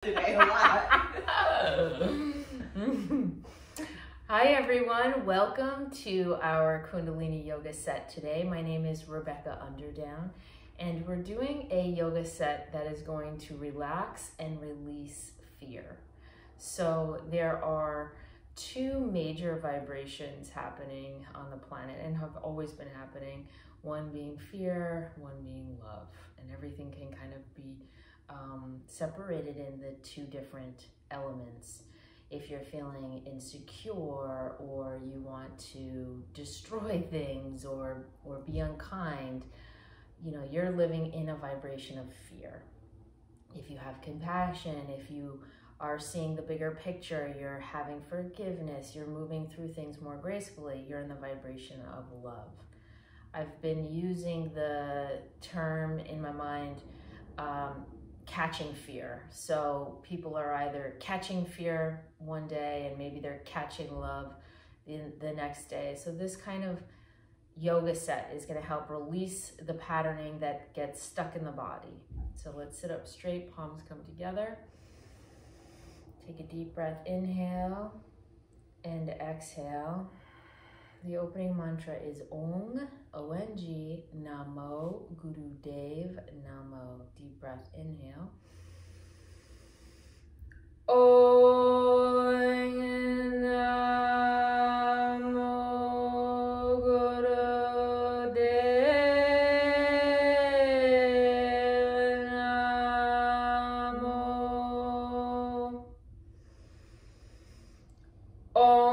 today a lot. Hi everyone, welcome to our Kundalini yoga set today. My name is Rebecca Underdown and we're doing a yoga set that is going to relax and release fear. So there are two major vibrations happening on the planet and have always been happening, one being fear, one being love, and everything can kind of be separated in the two different elements. If you're feeling insecure or you want to destroy things or be unkind, you know, you're living in a vibration of fear. If you have compassion, if you are seeing the bigger picture, you're having forgiveness, you're moving through things more gracefully, you're in the vibration of love. I've been using the term in my mind, catching fear. So people are either catching fear one day and maybe they're catching love the next day. So this kind of yoga set is going to help release the patterning that gets stuck in the body. So let's sit up straight, palms come together. Take a deep breath, inhale and exhale. The opening mantra is Ong, O-N-G, Namo, Guru Dev, Namo. Deep breath, inhale. Ong, Namo, Guru Dev, Namo. Ong.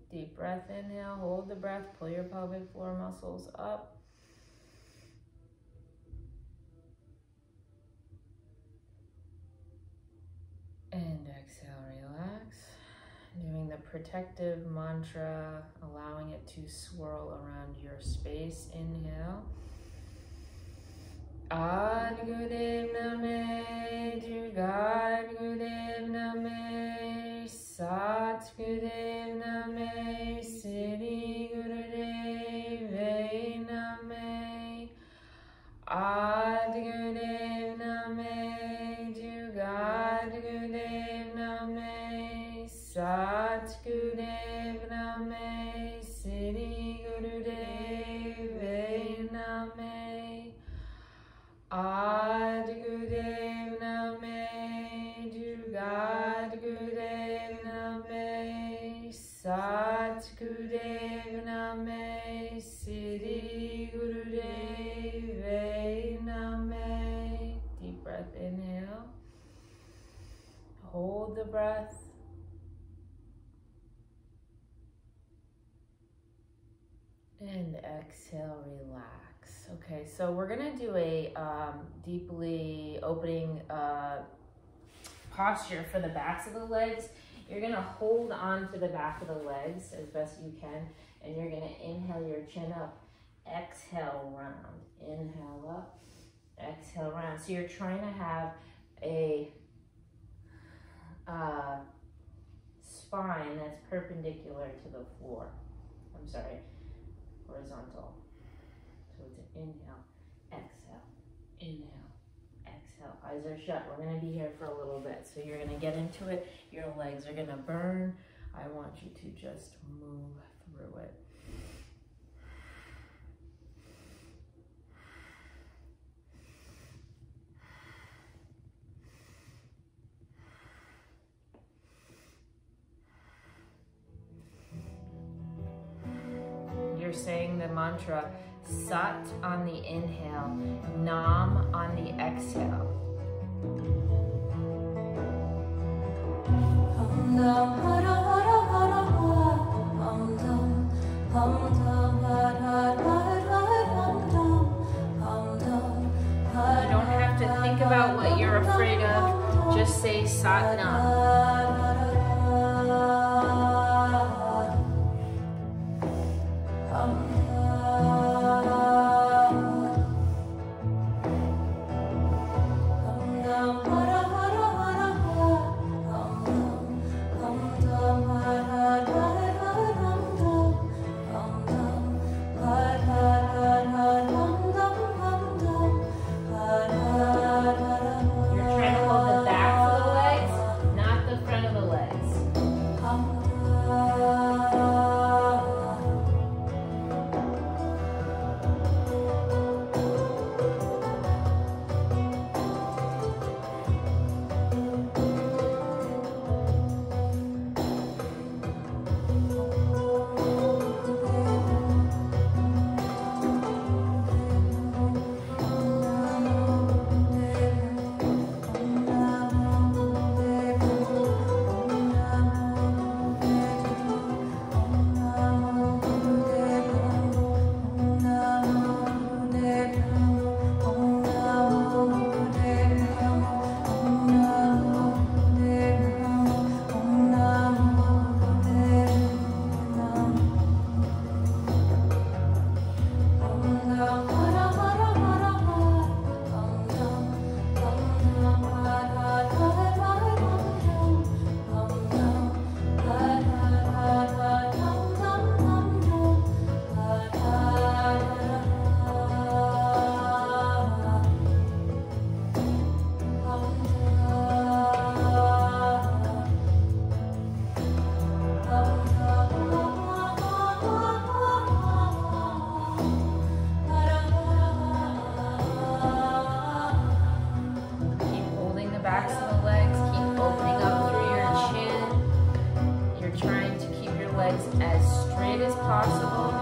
Deep breath, inhale, hold the breath, pull your pelvic floor muscles up. And exhale, relax. Doing the protective mantra, allowing it to swirl around your space. Inhale. Ad Gurudev Name, Durga Gurudev Name, Sat Gurudev Name, Siddhi Gurudev Name, Ad Gurudev Name, Durga Gurudev Name, Sat Gurudev Name, Siddhi Gurudev Name, Ad Gurudev Name, Durga Gurudev Name, Sat Gurudev Name, Siddhi Gurudev Name. Deep breath, inhale. Hold the breath. And exhale, relax. Okay, so we're gonna do a deeply opening posture for the backs of the legs. You're gonna hold on to the back of the legs as best you can, and you're gonna inhale your chin up, exhale round. Inhale up, exhale round. So you're trying to have a spine that's perpendicular to the floor. I'm sorry. Horizontal. So it's an inhale, exhale, inhale, exhale. Eyes are shut. We're going to be here for a little bit. So you're going to get into it. Your legs are going to burn. I want you to just move through it. You're saying the mantra Sat on the inhale, Nam on the exhale. You don't have to think about what you're afraid of. just say Satnam. Backs of the legs, keep opening up through your chin. You're trying to keep your legs as straight as possible.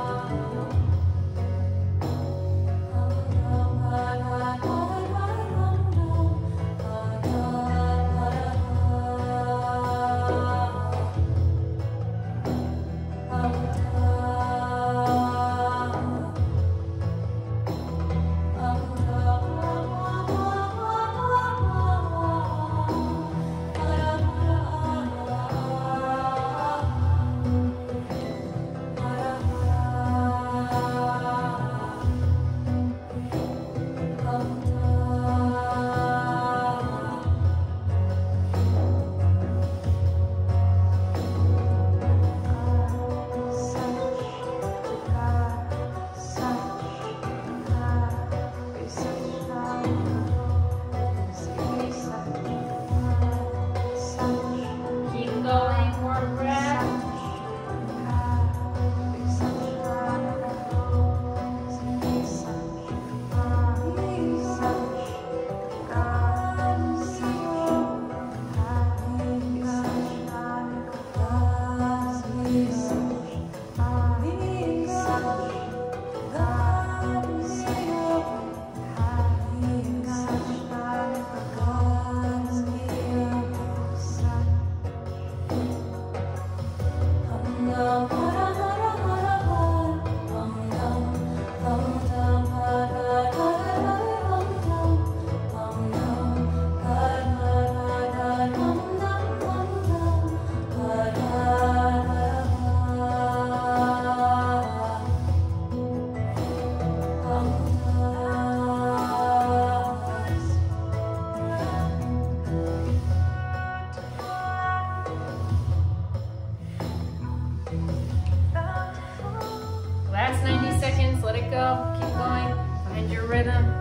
Last 90 seconds, let it go. Keep going, find your rhythm.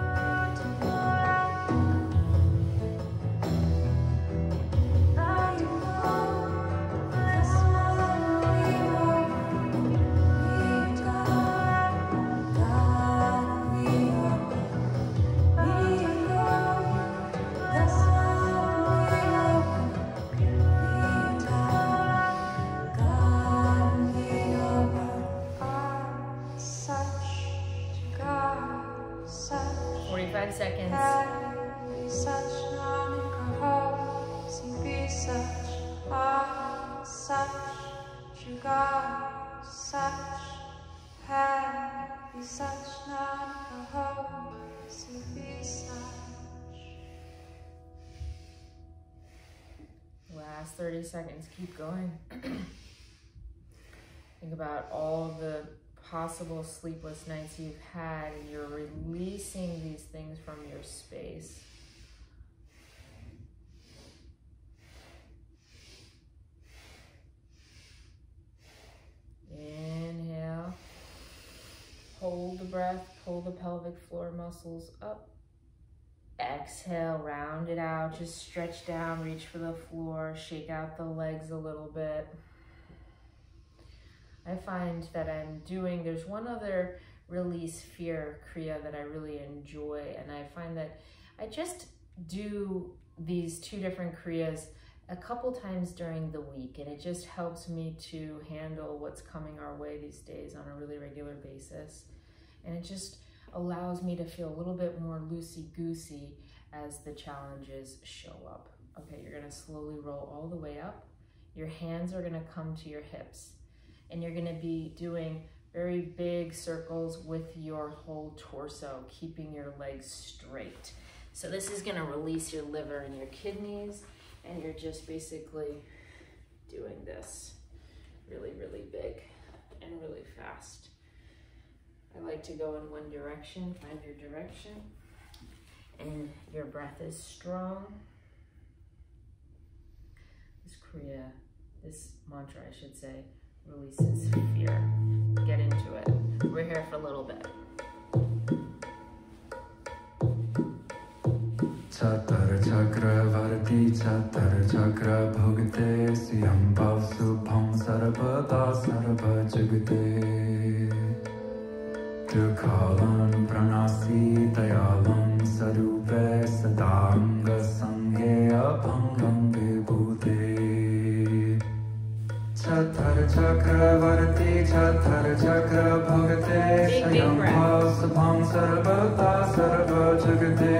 Seconds. last 30 seconds, keep going. Think about all the possible sleepless nights you've had, and you're releasing these things from your space. Inhale. Hold the breath, pull the pelvic floor muscles up. Exhale, round it out, just stretch down, reach for the floor, shake out the legs a little bit. I find that there's one other release fear kriya that I really enjoy, and I find that I just do these 2 different kriyas a couple times during the week, and it just helps me to handle what's coming our way these days on a really regular basis. And it just allows me to feel a little bit more loosey-goosey as the challenges show up. Okay, you're gonna slowly roll all the way up. Your hands are gonna come to your hips, and you're gonna be doing very big circles with your whole torso, keeping your legs straight. So this is gonna release your liver and your kidneys, and you're just basically doing this really, really big and really fast. I like to go in one direction, find your direction, and your breath is strong. This kriya, this mantra, I should say, releases fear. Get into it. We're here for a little bit. Chatar chakra varti chatar chakra bhagate siyam bhav subham sarvada sarva jagate Dukhalam pranasi dayalam sarupe sadanga sanghe abhangam vibhute Chatar chakra varti chatar chakra bhagate siyam bhav subham sarvada sarva jagate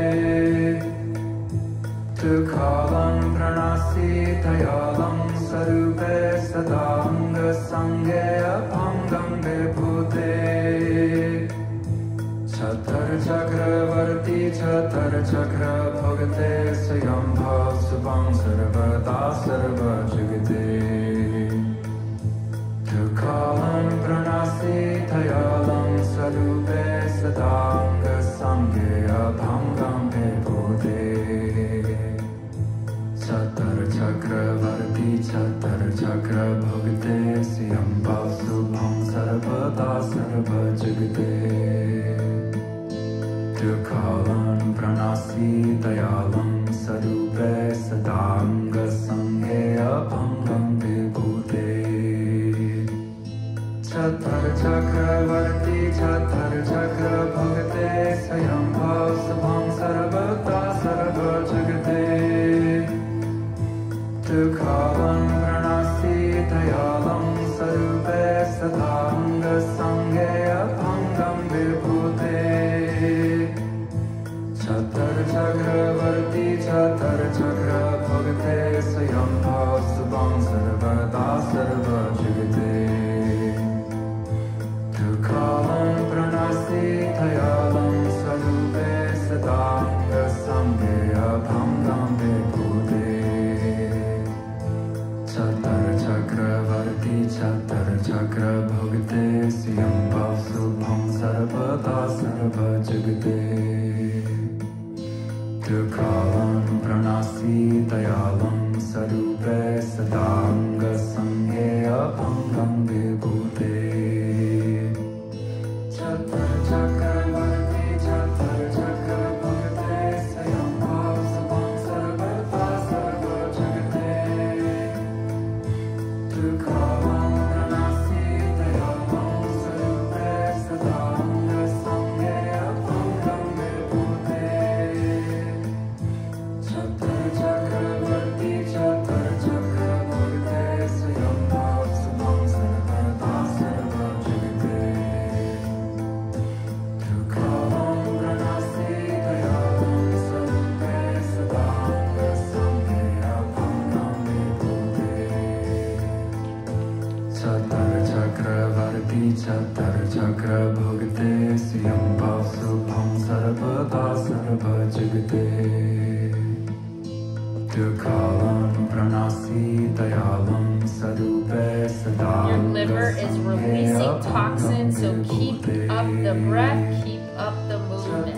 Dukhalam pranasi dayalam sarupe sadanga sanghe abhangam vibhute Chatar chakra varti chatar chakra bhagate swayam bhav subham sarvada sarva jagate Dukhalam pranasi dayalam sarupe sadanga sanghe abhangam vibhute Chatar chakra varti chatar chakra bhagate siyam bhav subham sarvada sarva jagate Dukhalam pranasi dayalam sarupe sadanga sanghe abhangam vibhute Chatar chakra varti chatar chakra bhagate swayam bhav subham sarvada sarva jagate Dukhalam pranasi dayalam sarupe sadanga sanghe abhangam vibhute Chatar chakra varti chatar chakra bhagate swayam bhav subham sarvada sarva jagate Dukhalam pranasi dayalam sarupe sadanga sanghe abhangam vibhute Chatar chakra varti chatar chakra bhagate siyam bhav subham sarvada sarva jagate Dukhalam pranasi dayalam sarupe sadanga sanghe abhangam vibhute Chatar chakra varti chatar chakra bhagate swayam bhav subham sarvada sarva jagate Dukhalam pranasi dayalam sarupe sadanga sanghe abhangam vibhute Chatar chakra varti chatar chakra bhagate swayam bhav subham sarvada sarva jagate Dukhalam pranasi dayalam sarupe sadanga sanghe abhangam vibhute Chatar chakra varti chatar chakra bhagate siyam bhav subham sarvada sarva jagate Dukhalam Your liver is releasing toxins, so keep up the breath, keep up the movement.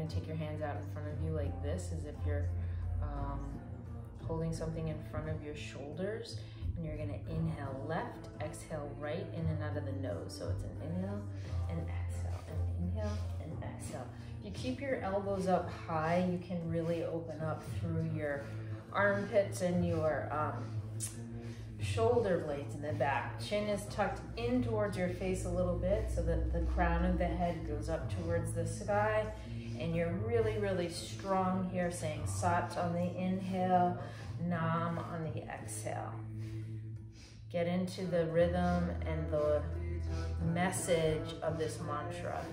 Take your hands out in front of you like this, as if you're holding something in front of your shoulders, and you're gonna inhale left, exhale right, in and out of the nose. So it's an inhale and exhale, and inhale and exhale. If you keep your elbows up high, you can really open up through your armpits and your shoulder blades in the back. Chin is tucked in towards your face a little bit so that the crown of the head goes up towards the sky. And you're really, really strong here, saying Sat on the inhale, Nam on the exhale. Get into the rhythm and the message of this mantra.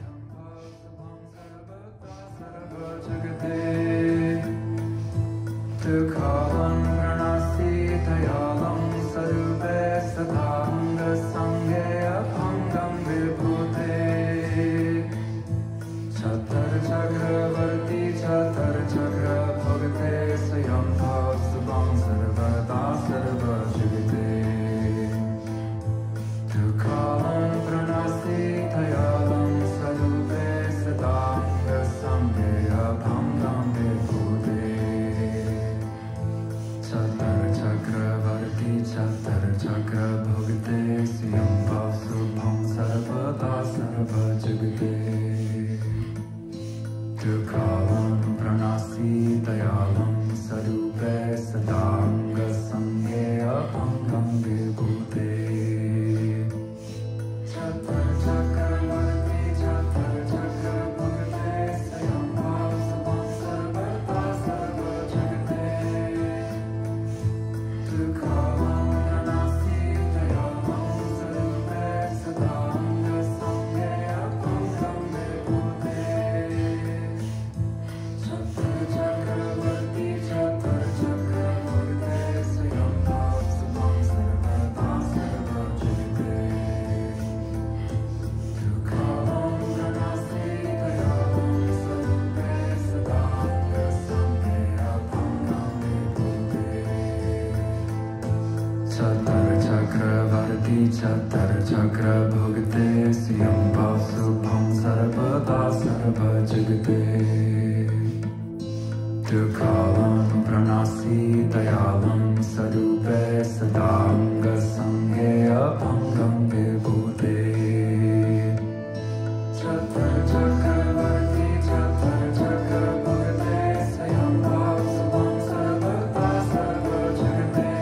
Chattara Chakra Bhagate Siyam Vasubham Sarvada Sarva Jagate Dukkhalam Pranasi Dayalam Sarupe Sadanga Sanghe Apangam Vibhute Chattara Chakra Bhagate Chattara Chakra Bhagate Siyam Vasubham Sarvada Sarva Jagate Dukkhalam Pranasi Dayalam Sarupe Sadanga Sanghe Apangam Vibhute Chattara Chakravarti Chattara Chakra Bhagate Siyam Vasubham Sarvada Sarva Jagate Dukkhalam Pranasi Dayalam Sarupe Sadanga Sanghe Apangam Vibhute Chattara Chakravarti Chattara Chakra Bhagate Siyam Vasubham Sarvada Sarva Jagate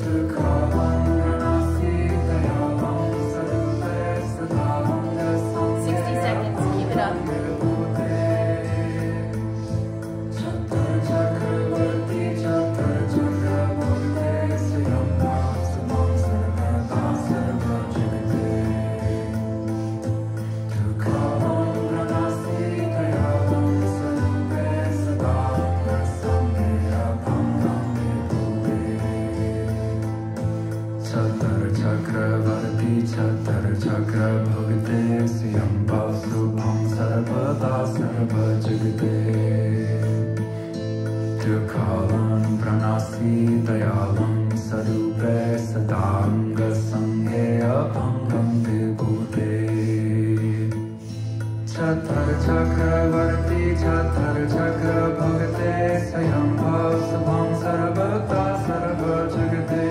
Dukkhalam Pranasi Dayalam Sarupe Sadanga Sanghe Apangam Vibhute Chattara Chakravarti Chattara Chakra Bhagate Siyam Vasubham Sarvada Sarva Jagate Dukkhalam Pranasi Dayalam Sarupe Sadanga Sanghe 60 seconds, keep it up. Chattara Chakravarti Chattara Chakra Bhagate Siyam Vasubham Sarvada Sarva Jagate Dukkhalam Pranasi Dayalam Sarupe Sadanga Sanghe Apangam Vibhute Chattara Chakravarti Chattara Chakra Bhagate Siyam Vasubham Sarvada Sarva Jagate Dukkhalam Pranasi Dayalam Sarupe Sadanga Sanghe Apangam Vibhute Chattara Chakravarti Chattara Chakra Bhagate Siyam Vasubham Sarvada Sarva Jagate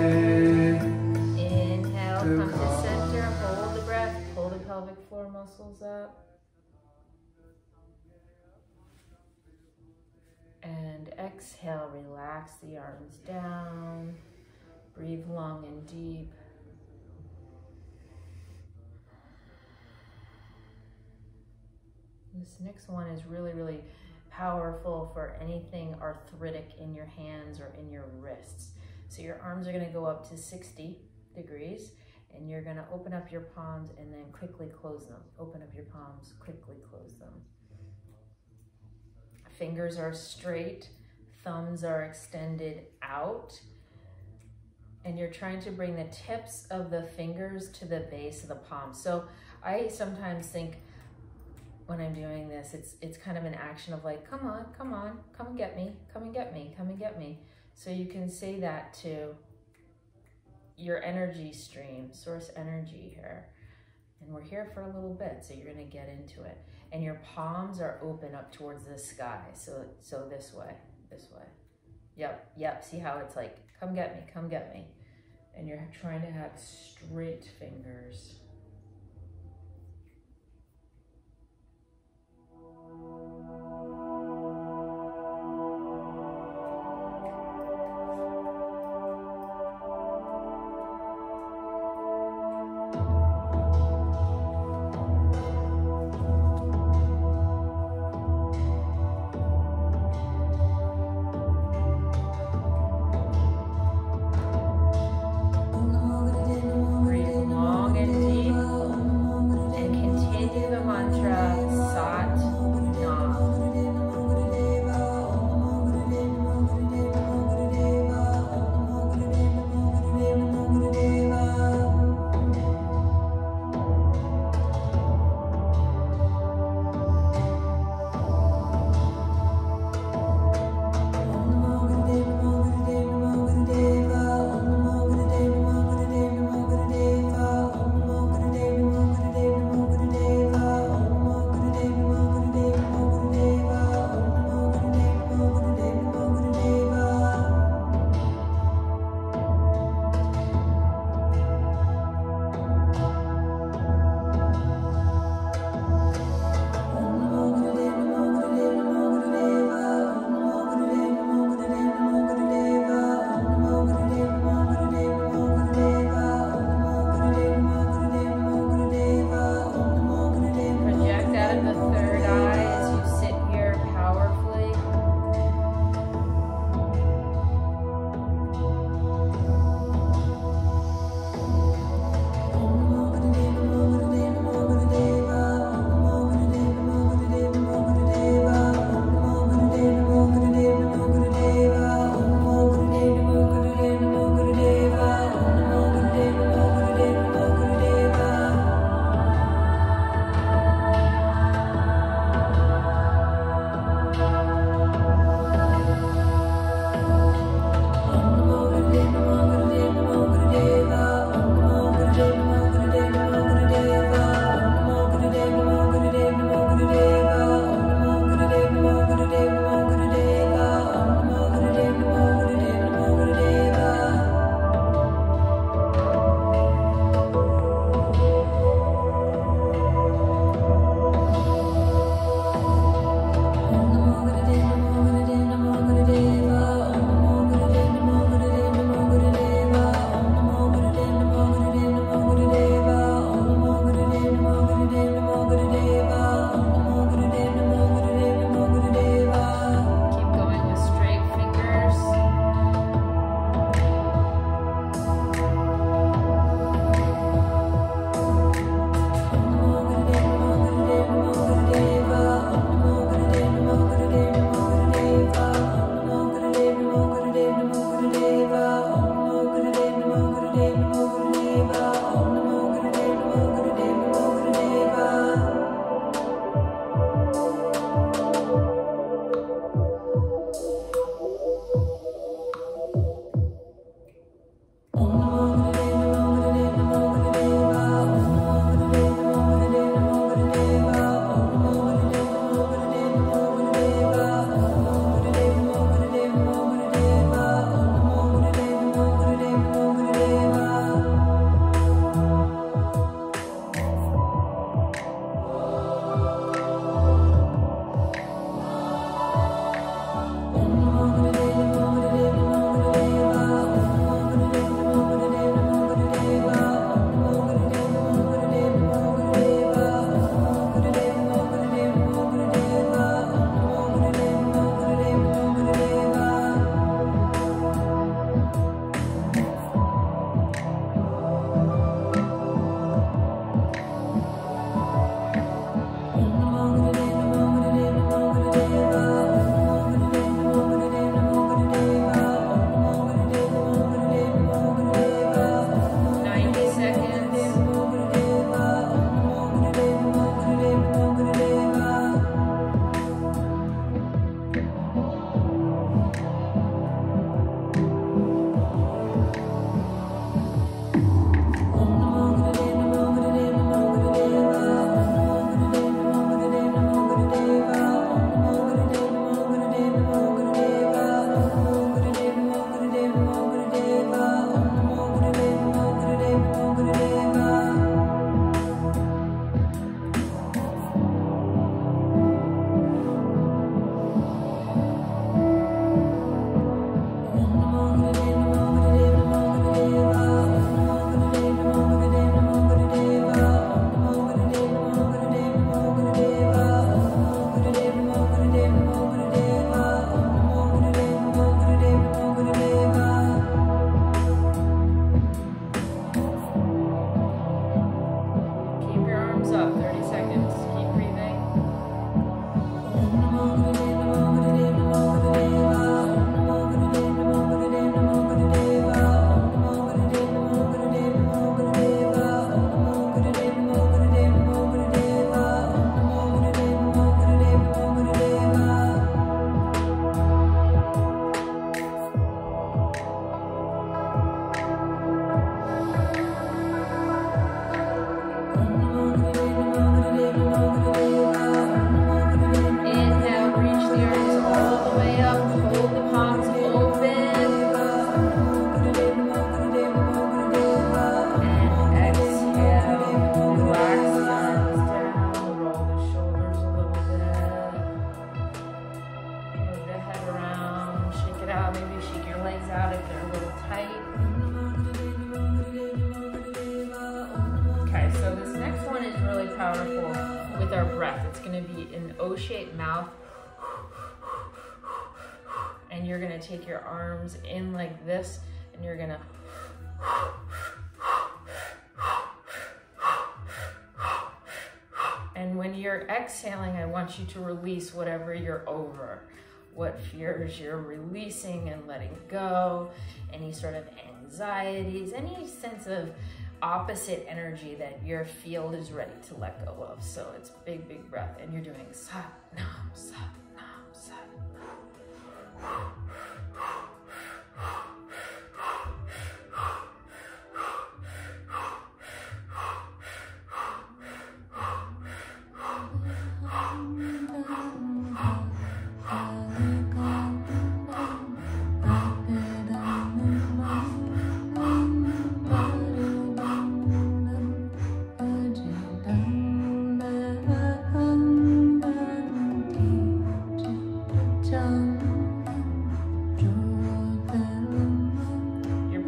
Inhale, come to center, hold the breath, pull the pelvic floor muscles up. And exhale, relax the arms down. Breathe long and deep. This next one is really, really powerful for anything arthritic in your hands or in your wrists. So your arms are going to go up to 60 degrees and you're going to open up your palms and then quickly close them. Open up your palms, quickly close them. Fingers are straight, thumbs are extended out, and you're trying to bring the tips of the fingers to the base of the palm. So I sometimes think when I'm doing this, it's kind of an action of like, come on, come and get me, come and get me, come and get me. So you can say that to your energy stream, source energy here. And we're here for a little bit, so you're gonna get into it. And your palms are open up towards the sky. So this way. Yep, see how it's like, come get me, come get me. And you're trying to have straight fingers. Breathe long and deep. legs out if they're a little tight. Okay, so this next one is really powerful with our breath. It's gonna be an O-shaped mouth. And you're gonna take your arms in like this, and you're gonna and when you're exhaling, I want you to release whatever you're over, what fears you're releasing and letting go, any sort of anxieties, any sense of opposite energy that your field is ready to let go of. So it's big, big breath, and you're doing Sat Nam, Sat Nam, Sat.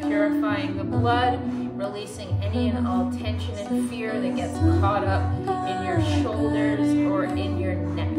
Purifying the blood, releasing any and all tension and fear that gets caught up in your shoulders or in your neck.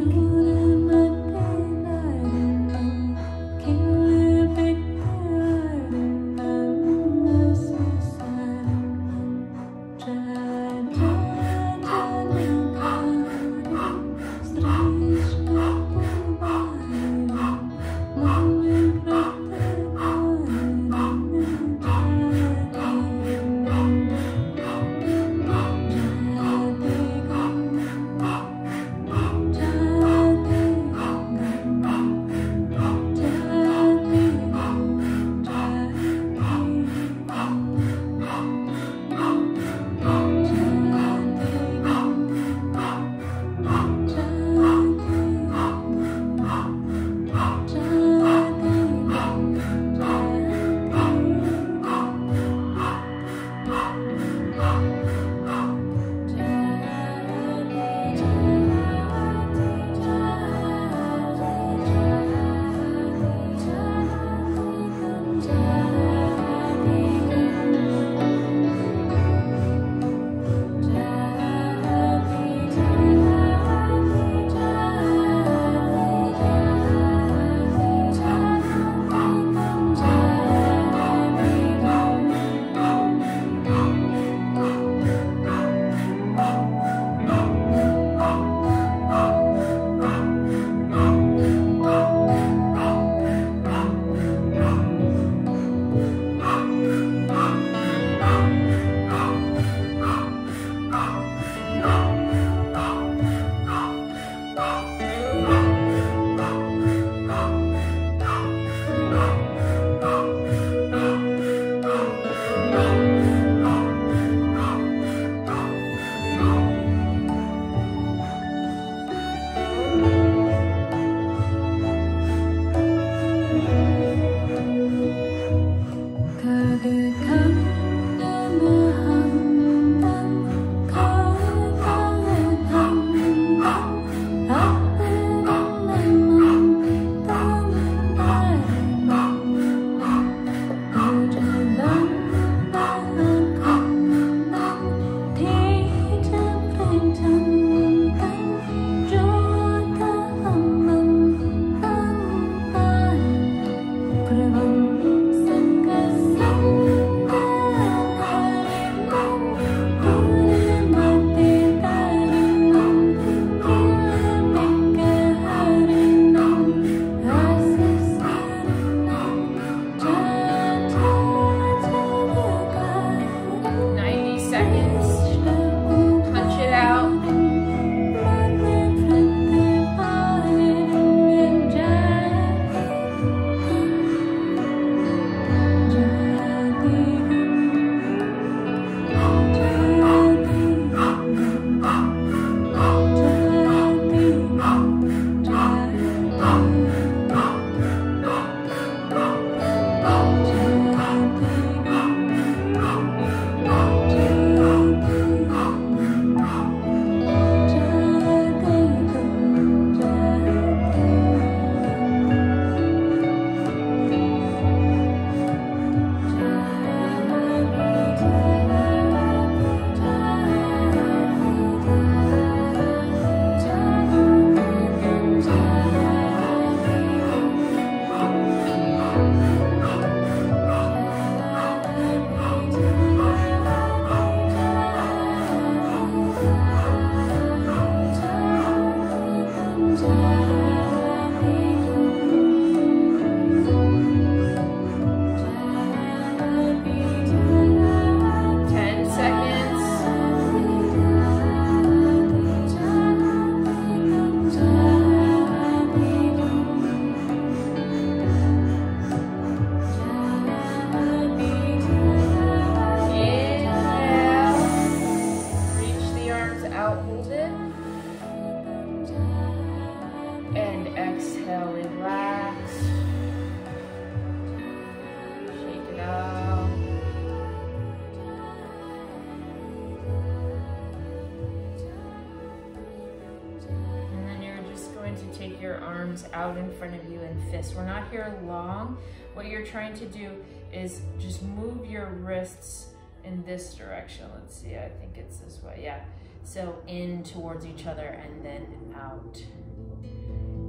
arms out in front of you in fists. We're not here long. What you're trying to do is just move your wrists in this direction. Let's see, I think it's this way, yeah. So in towards each other and then out.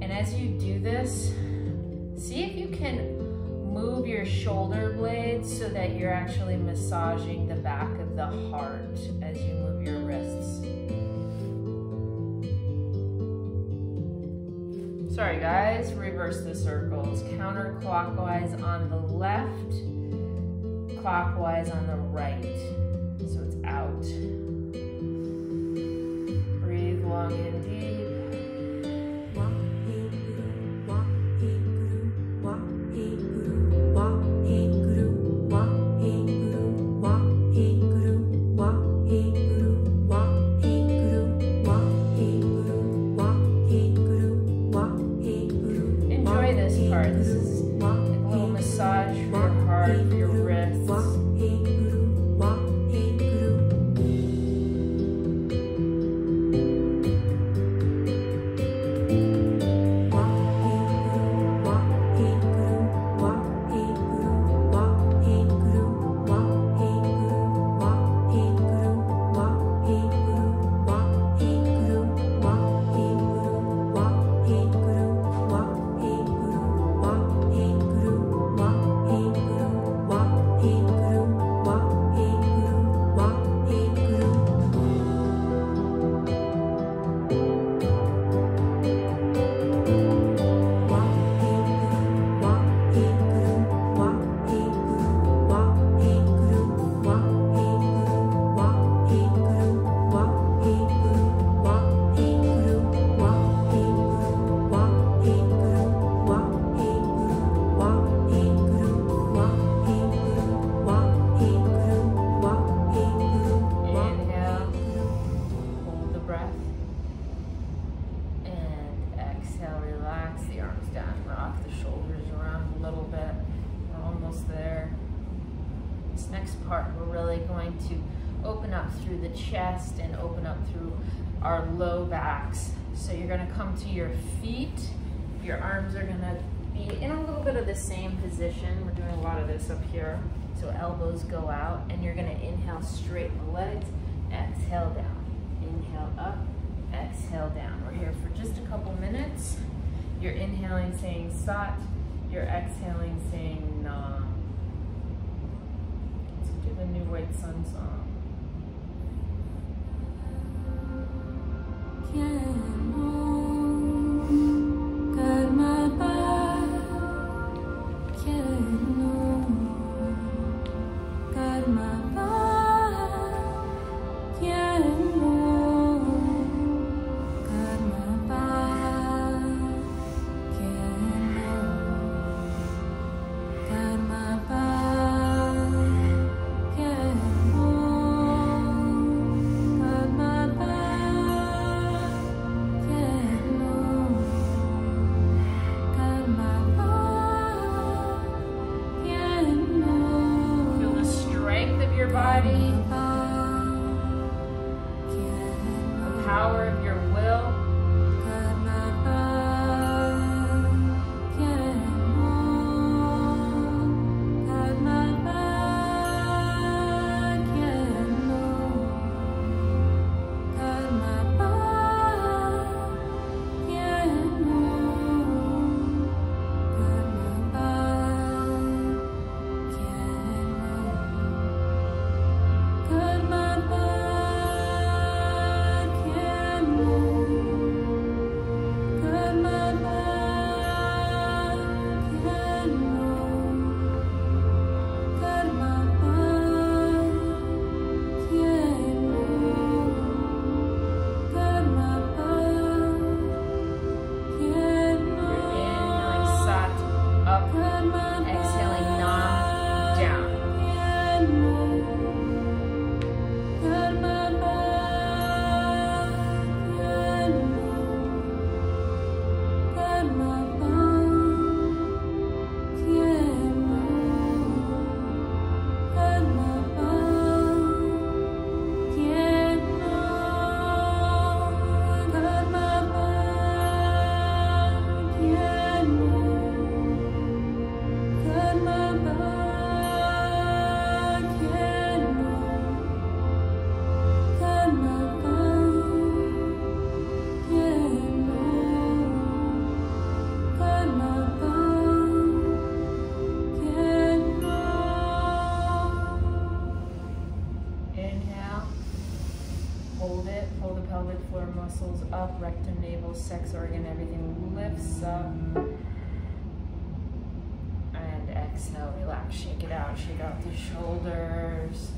And as you do this, see if you can move your shoulder blades so that you're actually massaging the back of the heart as you move your wrists. Sorry guys, reverse the circles. Counterclockwise on the left, clockwise on the right. So it's out. Breathe long and deep. Enjoy this part. This is like a little massage for your heart, for your wrists. Open up through the chest and open up through our low backs. So you're gonna come to your feet. Your arms are gonna be in a little bit of the same position. We're doing a lot of this up here. So elbows go out and you're gonna inhale, straighten the legs, exhale down. Inhale up, exhale down. We're here for just a couple minutes. You're inhaling saying Sat, you're exhaling saying Nam. Let's do the New White Sun song. floor muscles up, rectum, navel, sex organ, everything lifts up. And exhale, relax, shake out the shoulders.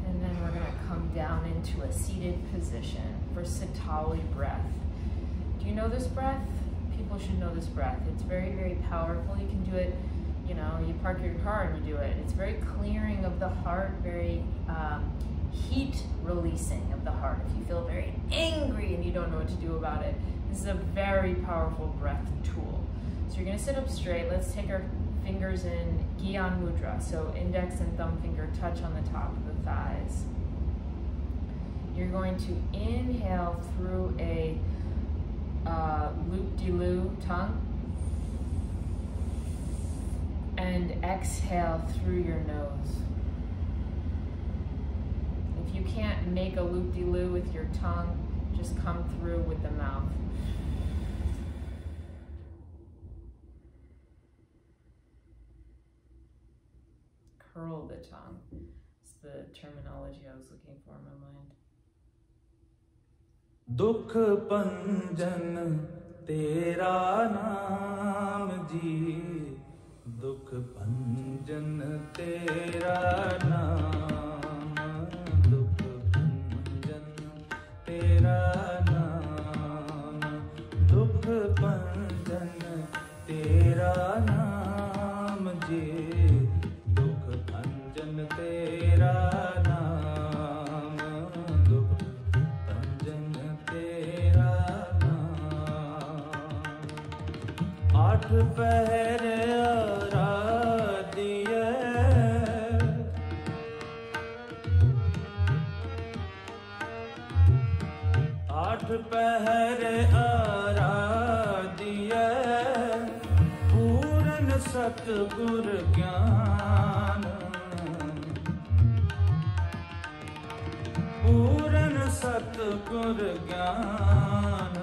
And then we're gonna come down into a seated position for Sitali breath. Do you know this breath? People should know this breath. It's very, very powerful. You can do it, you know, you park your car and you do it. It's very clearing of the heart, very heat releasing of the heart. If you feel very angry and you don't know what to do about it, this is a very powerful breath tool. So you're gonna sit up straight. Let's take our fingers in Gyan Mudra. So index and thumb finger touch on the top of the thighs. You're going to inhale through a loop-de-loo tongue and exhale through your nose. If you can't make a loop-de-loo with your tongue, just come through with the mouth. Curl the tongue. It's the terminology I was looking for in my mind. दुख पंजन तेरा नाम जी, दुख पंजन तेरा नाम, दुख पंजन तेरा नाम, दुख पंजन तेरा नाम जी, दुख पंजन तेरा नाम, दुख पंजन तेरा नाम। आठ पहर आराधिए, आठ पहर आराधिए, पूर्ण सतगुर ज्ञान, पूर्ण सतगुर ज्ञान,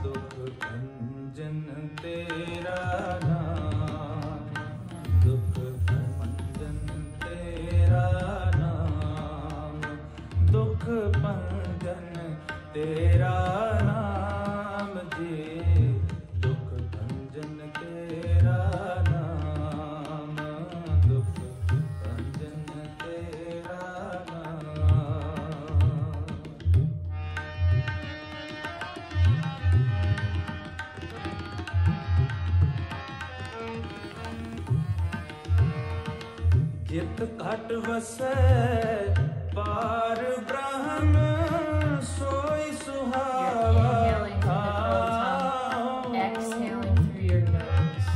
दुख भंजन तेरा नाम, दुख भंजन तेरा नाम, दुख भंजन तेरा नाम जी, दुख भंजन तेरा नाम, दुख भंजन तेरा नाम। जित घट वसै पार ब्रह्म, सोई सुहावा You're inhaling through the whole tongue, exhaling through your nose.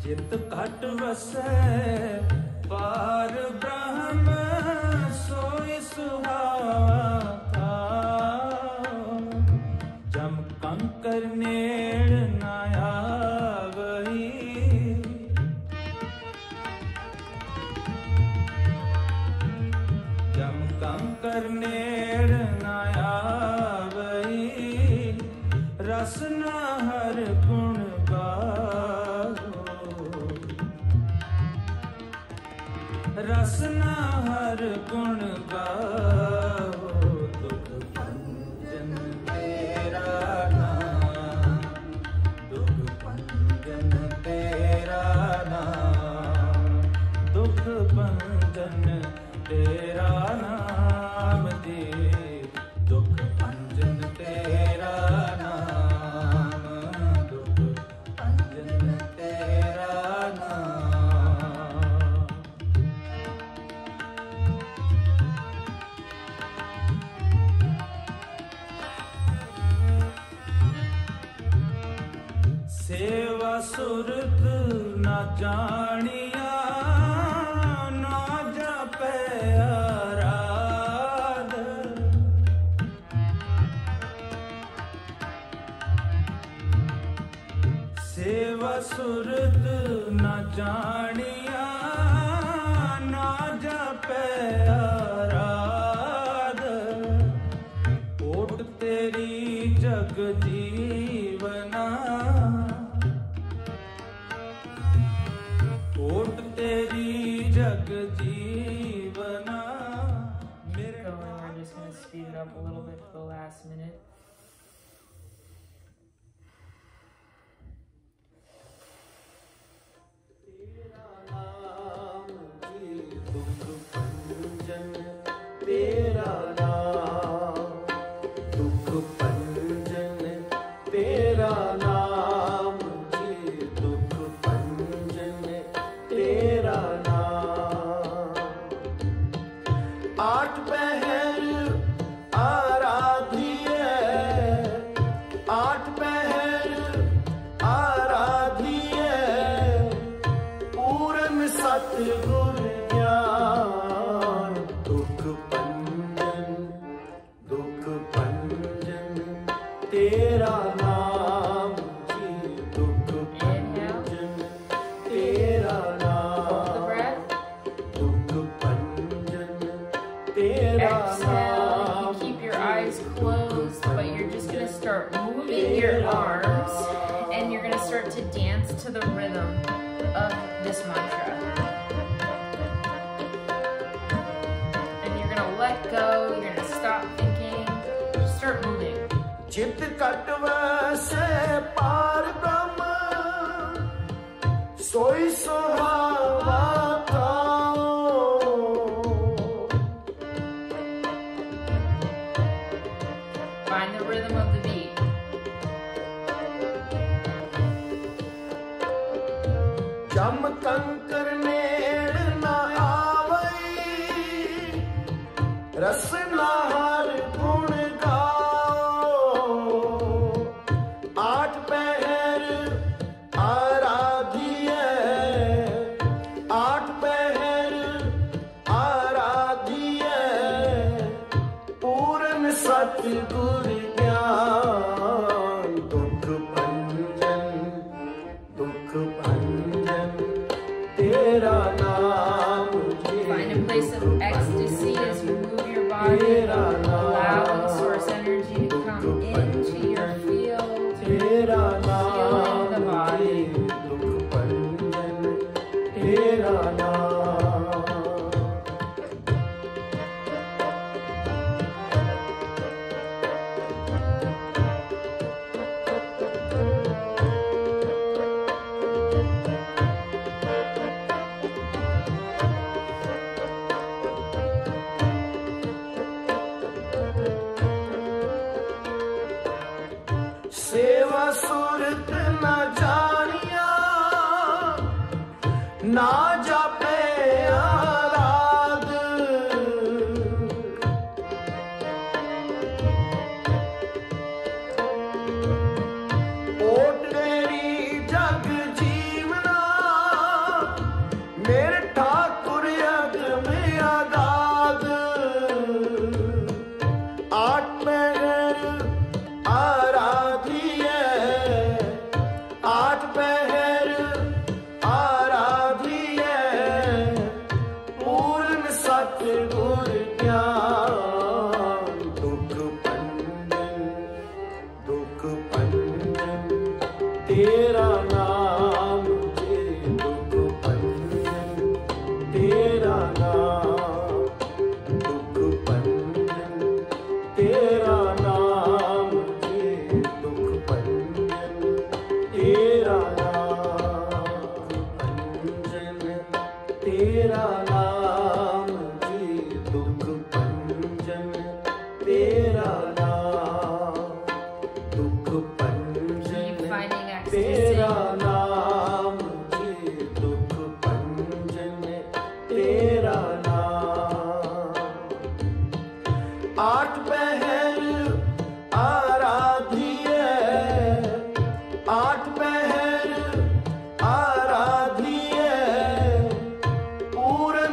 जित घट वसै पार ब्रह्म, सोई सुहावा, जम कंकर नेड़ न आवही, जम कंकर नेड़ न आवही, रस न हर गुण गाओ, रस न हर गुण गाओ, दुख भंजन तेरा नाम, दुख भंजन तेरा नाम, दुख भंजन तेरा नाम जी, दुख भंजन तेरा नाम, दुख भंजन तेरा नाम। सेवा सुरत न जानिया, ना जपै आराध, सेवा सुरत न जानिया, ना जपै आराध, ओट तेरी जग जीवना, ओट तेरी जग जीवना। up a little bit for the last minute. Exhale, you keep your eyes closed, but you're just going to start moving your arms, and you're going to start to dance to the rhythm of this mantra. And you're going to let go, you're going to stop thinking, just start moving. चित कटवा से पार ब्रह्म सोई सुहावा Find the rhythm of the beat. जम कंकर नेड़ न आवई रस नहर गुण गाओ आठ पहर आराधिए आठ पहर आराधिए पूर्ण सतगुरु Find a place of ecstasy as you move your body, allowing source energy to come into your field, healing the body. सेवा सुरत न जानिया ना जापे आराध ओट तेरी जग जीवना मेरे ठाकुर यग में आगाद आठ पहर आराधिए आठ पहर आराधिए पूर्ण सतगुर ज्ञान दुख पंजन तेरा नाम जे दुख पंजन तेरा नाम दुख पंजन तेरा नाम तेरा नाम जी दुख पंजन तेरा नाम दुख पंजन तेरा नाम जी दुख पंजन तेरा नाम आठ पहर आराधिए आठ पहर आराधिए पूर्ण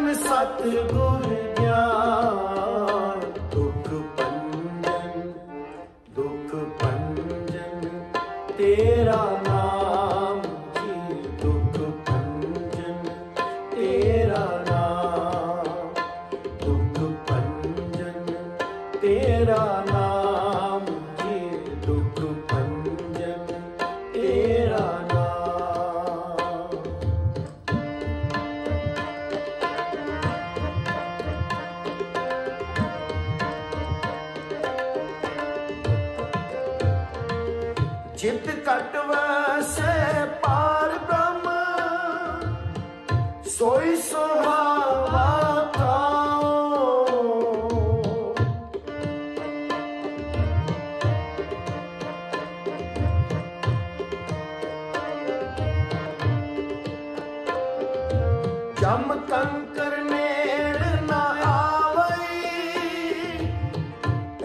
चित कटव से पार ब्रह्म सोई सुहावा जम कंकर नेड़ न आवई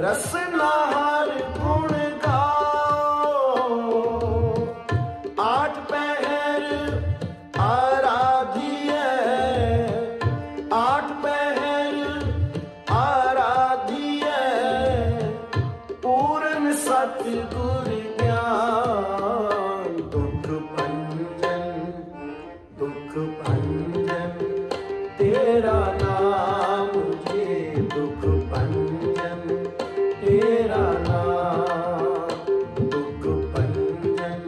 रस नहार गुण गाओ आठ पहर आराधिए आठ पहर आराधिए पूर्ण सतगुर ज्ञान दुख भंजन तेरा नाम ये दुख भंजन तेरा नाम दुख भंजन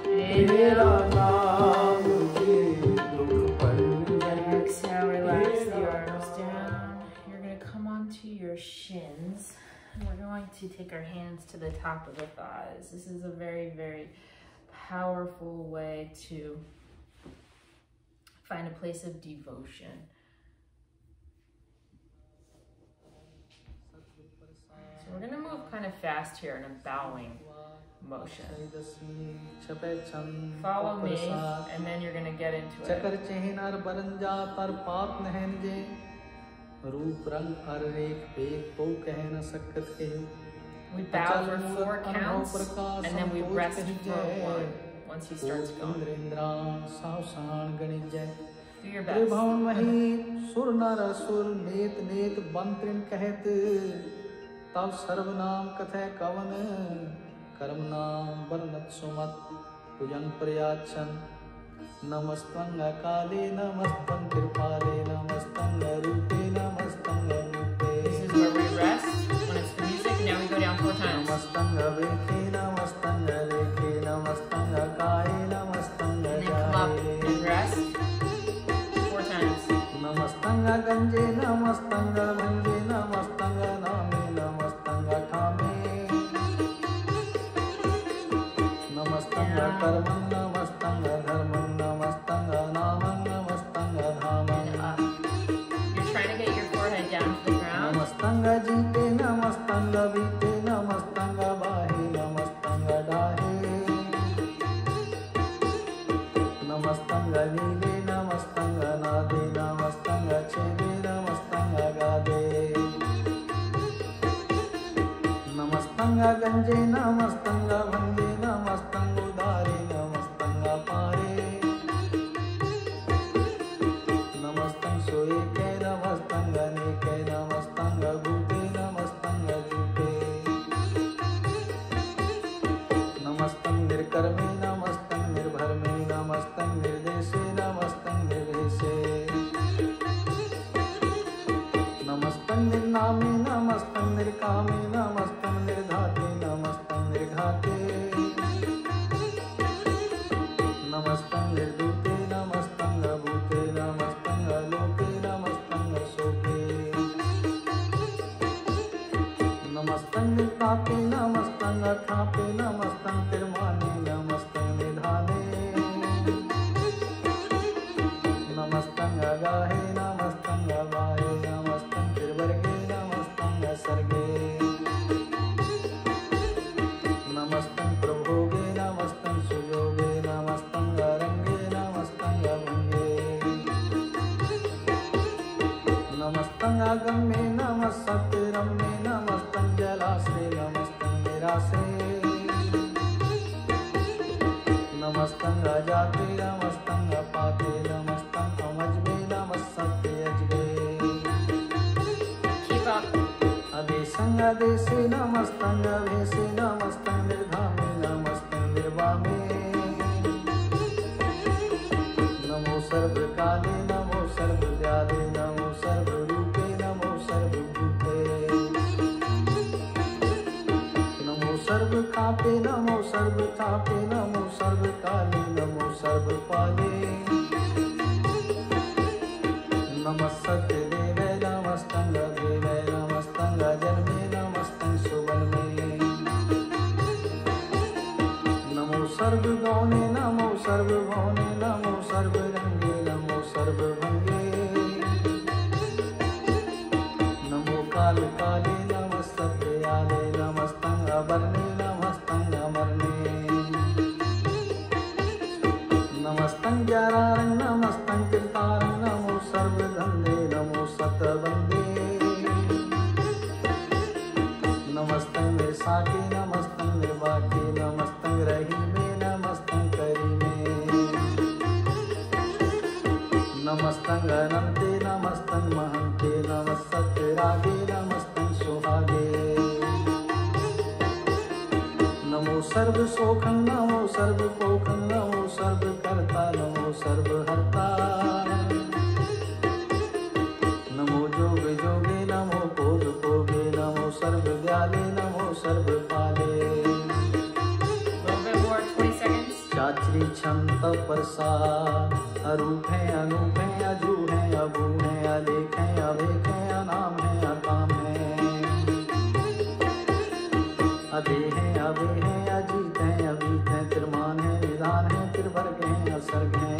तेरा नाम ये दुख भंजन. Exhale, relax the arms down. You're going to come onto your shins. And we're going to take our hands to the top of the thighs. This is a very, very powerful way to find a place of devotion. So we're going to move kind of fast here in a bowing motion. Follow me, and then you're going to get into it. We bow for 4 counts, and then we rest for 1 once he starts going. Do your best. सुर नर असुर नेत नेत बंत्रिन कहत तब सर्वनाम कथय कवन कर्म नाम वर्णत सुमत तुजन प्रयाचन नमस्तंग काले नमस्तं कृपाले नमस्तं रूपे नमस्तं रूपे. This is where we rest when it's the music. Now we go down 4 times. नमस्तं वेखे नमस्तं रेखे नमस्तं काये नमस्तं And then come up and rest 4 times. नमस्तं गंजे नमस्तं भंजे नमस्तं नामे नमस्तं ठामे नमस्तं कर्मं नमस्तं धर्मं नमस्तं नामं नमस्तं धामं. You're trying to get your forehead down to the ground. नमस्तं जीते नमस्तं बीते नमस्तं बाहे नमस्तं डाहे नमस्तं नीले नमस्तं नादे नमस्तं छेदे नमस्तं गादे नमस्तं गंजे नमस्तं भंजे नमस्तं उदारे नमस्तं पारे नमस्तं सोए के नमस्तं नेके नमस्तं भूते नमस्तं जूते नमस्तं निर्कर्मे नमस्तं निर्भरमे नमस्तं निर्देशे नमस्तं निर्देशे नमस्तं निर्नामे नमस्तं निर्कामे नमस्तं निर्धाते नमस्तं निर्घाते नमस्तं निर्दूते नमस्तं भूते नमस्तं लोके नमस्तं शोके नमस्तं निर्तापे नमस्तं खापे नमस्तं निर्माणे नमस्तं निधाने नमस्तं गाहे नमस्तं गाहे नमस्तं निर्वर्गे नमस्तं सर्गे नमस्तं प्रभोगे नमस्तं सुयोगे नमस्तं रंगे नमस्तं भंगे नमस्तं आगम्ये नमस्सत्यरम्ये नमस्तं जलाश्रे नमस्तं निराश्रे नमस्तं राजाते नमस्तं अपाते नमस्तं अमजबे नमस्सत्ते अजबे. Keep up. अदेशं अदेशे नमस्तं अवेशे नमस्तं निर्धामे नमस्तं निर्वामे नमो सर्वकाले नमो सर्वव्याधे नमो सर्वरूपे नमो सर्वभूते नमो सर्वखापे नमो सर्वथापे नमो सर्वकाले नमो सर्वपाले नमस्ते देवे नमस्तं देवे नमस्तं जन्मे नमस्तं सुवन्मे वर्णे नमस्तंग अमरने नमस्तं ज्ञानारं नमस्तं कीर्तारं नमो सर्वगंधे नमो सतवंदे नमस्तं वैशाखे नमस्तं निर्वाके नमस्तं रहीमे नमस्तं करीमे नमस्तं अनंते नमस्तं महंते नमस्ते रागे नमस्तं सुहागे नमो सर्वसोखं नमो सर्वपोखं नमो सर्वकर्ता नमो सर्वहर्ता नमो जोग जोगे नमो भोग भोगे नमो सर्वव्याले नमो सर्वपाले चाचरी क्षमता प्रसाद अरूप है अनूप है अजू है अबू है अलेख है अवेक है अनाम है अकाम है अदे है अबे है अजीत है अबीत है त्रिमान है निदान है त्रिवर्ग है असर्ग है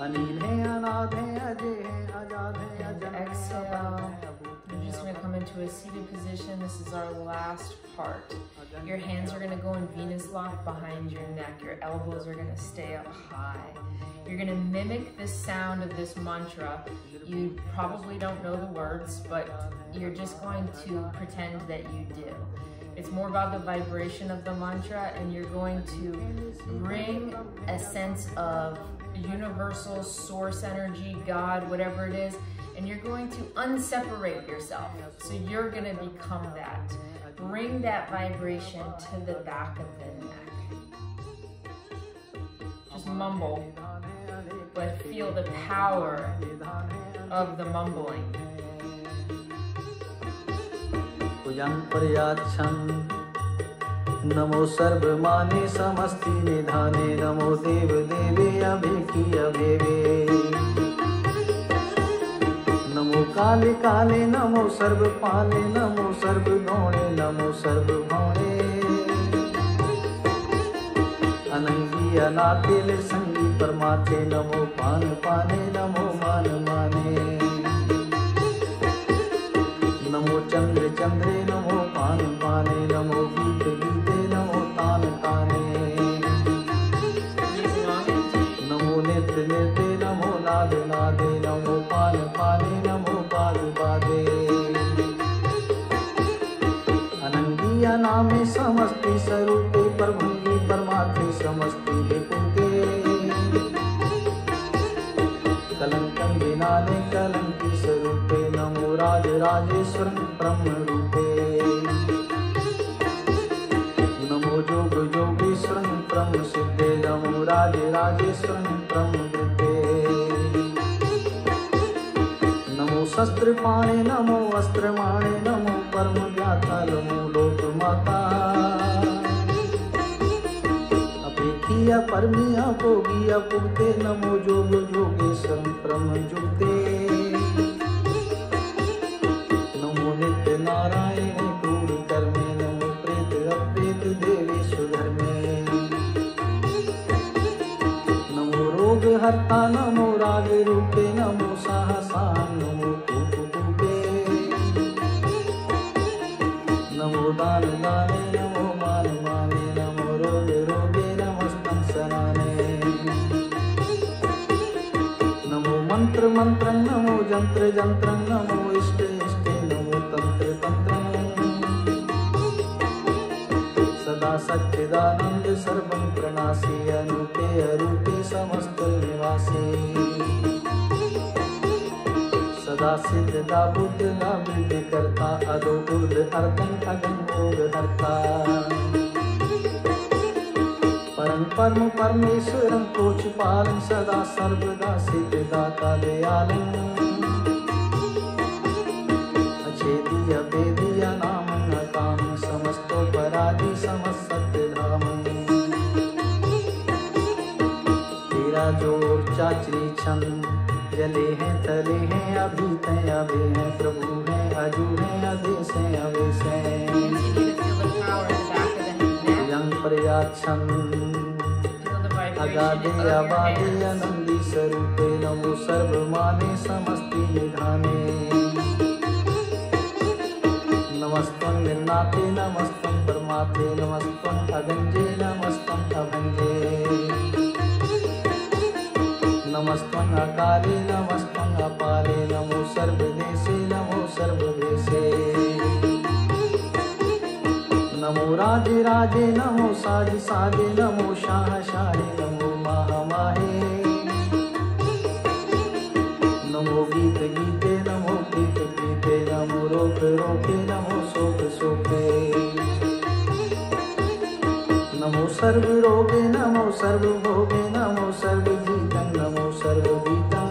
अनिल है अनाद है अजय है आजाद है अजन है You're just going to come into a seated position. This is our last part. Your hands are going to go in Venus lock behind your neck. Your elbows are going to stay up high. You're going to mimic the sound of this mantra. You probably don't know the words, but you're just going to pretend that you do. It's more about the vibration of the mantra, and you're going to bring a sense of universal source energy, God, whatever it is, and you're going to unseparate yourself. So you're going to become that. Bring that vibration to the back of the neck. Just mumble, but feel the power of the mumbling. नमो सर्वमाने समस्ति निधाने नमो देव देवे अभेकी अभेवे नमो काले काले नमो सर्वपाले नमो सर्वगौणे नमो सर्वभौणे अनंगी अनाथिल संगी परमात्मे नमो पान पाने नमो मान माने नमो चंद्र चंद्रे नमो पान पाने नमो गीत गीते नमो तान ताने नमो नित्य नित्य नमो नाद नादे नमो पान पाने नमो पाद पादे अनंगिया नामे समस्ति स्वरूपे प्रभुंगी परमात्मे समस्ति विपुते कलंकं विनाने कलंकी स्वरूपे नमो राज राजेश्वर ब्रह्म रूपे नमो जोग जोगेश्वर ब्रह्म सिद्धे नमो राज राजेश्वर ब्रह्म वृद्धे नमो शस्त्र पाणे नमो अस्त्र माणे नमो परम व्याता नमो लोक माता अपेखिया परमिया भोगिया पुगते नमो जोग जोगेश्वर ब्रह्म जुगते नमो नित्य नारायण क्रूर कर्मे नमो प्रेत अप्रेत देवेश्वर धर्मे नमो रोग हर्ता नमो राग रूपे नमो सहसा नमो कूप कूपे नमो दान दाने नमो मान माने नमो रोग रोगे नमस्तं सनाने नमो मंत्र मंत्र नमो जंत्र जंत्र नमो इष्ट इष्ट नमो तंत्र तंत्र सदा सच्चिदानंद सर्वं प्रणासी अरूपे अरूपे समस्त निवासी सदा सिद्धदा बुद्धदा वृद्धि करता अदो ऊर्ध अर्धं अगम भोग हरता परम परम परमेश्वरं कोचपालं सदा सर्वदा सिद्धदाता दयालं अछेदी अभेदी अनामं अकामं समस्तो पराधि समस्त धाम तेरा जोर चाचरी छंद जले हैं तले हैं अभीत हैं अभे हैं प्रभु हैं अजू हैं अदेश हैं अवेश हैं यं प्रयाक्षं अगाधे अबाधे आनंदी स्वरूपे नमो सर्वमाने समस्ति निधाने नमस्तं निर्नाते नमस्तं परमाते नमस्तं अगंजे नमस्तं अभंजे नमस्तं अकाले नमस्तं अपारे नमो सर्वदेशे नमो सर्वदेशे नमो राजे राजे नमो साजे साजे नमो शाह शाहे नमो माह माहे नमो गीत गीते नमो गीत गीते नमो रोक रोके नमो शोक शोके नमो सर्व रोगे नमो सर्व भोगे नमो सर्व गीतं नमो सर्व गीतं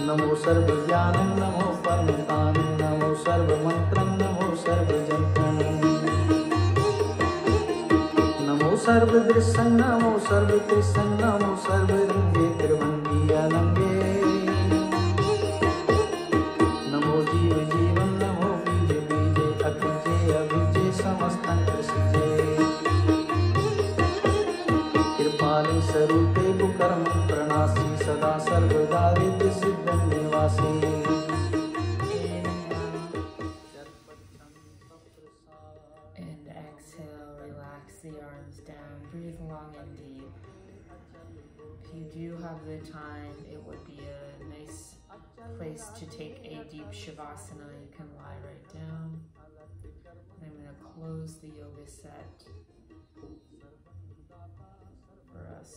नमो सर्व ज्ञानं नमो परमतानं नमो सर्व मंत्रं नमो सर्व जंत्रं नमो सर्व दृश्यं नमो सर्व कृष्णं नमो सर्व रंगे त्रिभंगी अनंगे नमो जीव जीवन नमो बीज बीजे अभिजे अभिजे समस्तं कृषिजे कृपालि स्वरूपे कुकर्म प्रणासी सदा सर्वदा रिद्धि सिद्धं निवासी And exhale, relax the arms down. Breathe long and deep. If you do have the time, it would be a nice place to take a deep Shavasana. You can lie right down. And I'm going to close the yoga set for us.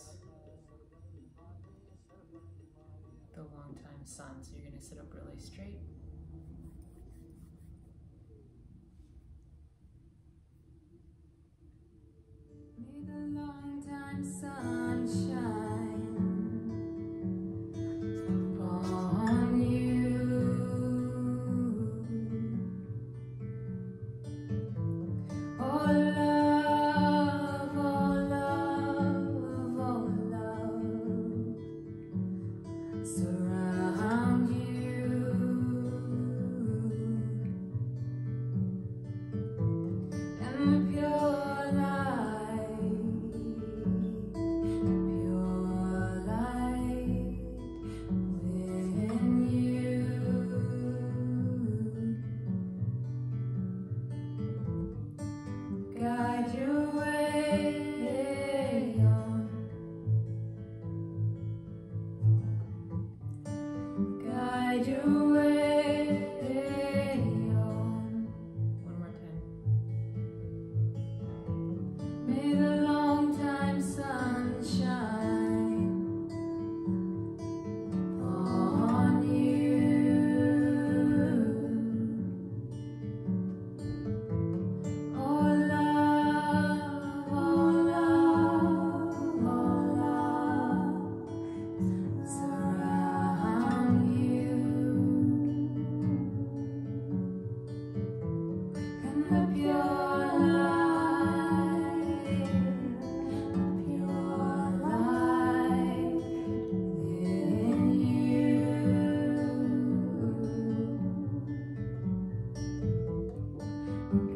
The long time sun. So you're going to sit up really straight. May the long time sun shine upon you. Oh love, oh love, oh love, surround you. And the pure light within you. Guide your way on. Guide your way on. One more time. May the long time sun shine on you. Oh love, oh love, oh love, surround you. And the pure light within you.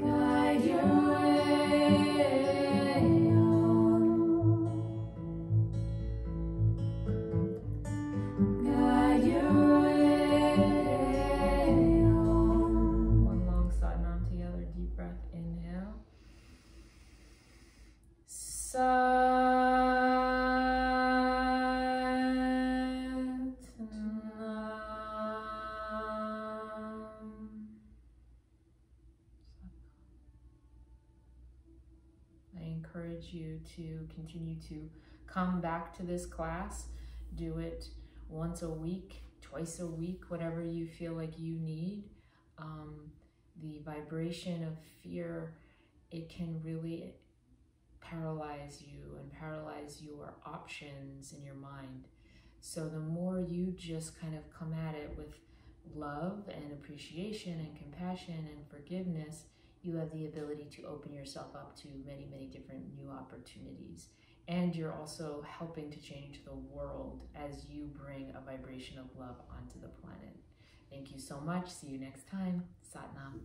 Guide your way on. Guide your way on. One long Satnam together. Deep breath. Inhale. I encourage you to continue to come back to this class. Do it once a week, twice a week, whatever you feel like you need. The vibration of fear, it can really paralyze you and paralyze your options in your mind. So the more you just kind of come at it with love and appreciation and compassion and forgiveness, you have the ability to open yourself up to many, many different new opportunities. And you're also helping to change the world as you bring a vibration of love onto the planet. Thank you so much. See you next time. Satnam.